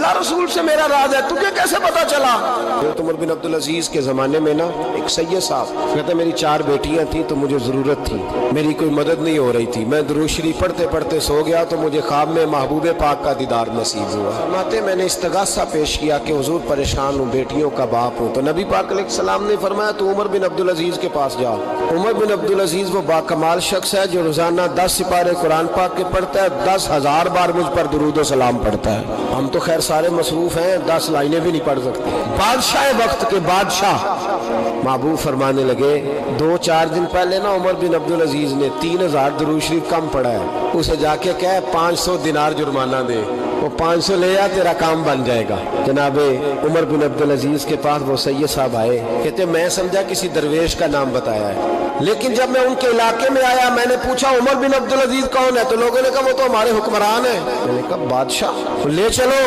अल्लाह रसूल से मेरा राज है, तुझे कैसे पता चला? तो उमर बिन अब्दुल अजीज के ज़माने में ना एक सैयद साहब कहते मेरी 4 बेटियां थी तो मुझे ज़रूरत थी, मेरी कोई मदद नहीं हो रही थी, मैं दुरूद शरीफ पढ़ते पढ़ते सो गया तो मुझे ख्वाब में महबूब पाक का दीदार नसीब हुआ। फरमाते मैंने इस्तगासा पेश किया कि हुजूर परेशान हूँ, बेटियों का बाप हूँ। तो नबी पाक अलैहिस्सलाम ने फरमाया तो उमर बिन अब्दुल अजीज के पास जाओ। उमर बिन अब्दुल अजीज वो बाकमाल शख्स है जो रोजाना 10 सिपारे कुरान पाक के पढ़ता है, 10,000 बार मुझ पर दुरूद और सलाम पढ़ता है। हम तो खैर सारे मसरूफ हैं, 10 लाइनें भी नहीं पढ़ सकते। बादशाह वक्त के बादशाह महबूब फरमाने लगे 2-4 दिन पहले ना उमर बिन अब्दुल अजीज ने 3000 दुरूद शरीफ कम पढ़ा है, उसे जाके कह 500 दिनार जुर्माना दे, वो 500 ले आ, तेरा काम बन जाएगा। जनाबे उमर बिन अब्दुल अजीज के पास वो सैयद साहब आए, कहते मैं समझा किसी दरवेश का नाम बताया है, लेकिन जब मैं उनके इलाके में आया मैंने पूछा उमर बिन अब्दुल अजीज कौन है, तो लोगों ने कहा वो तो हमारे हुक्मरान है। मैंने कहा बादशाह, ले चलो।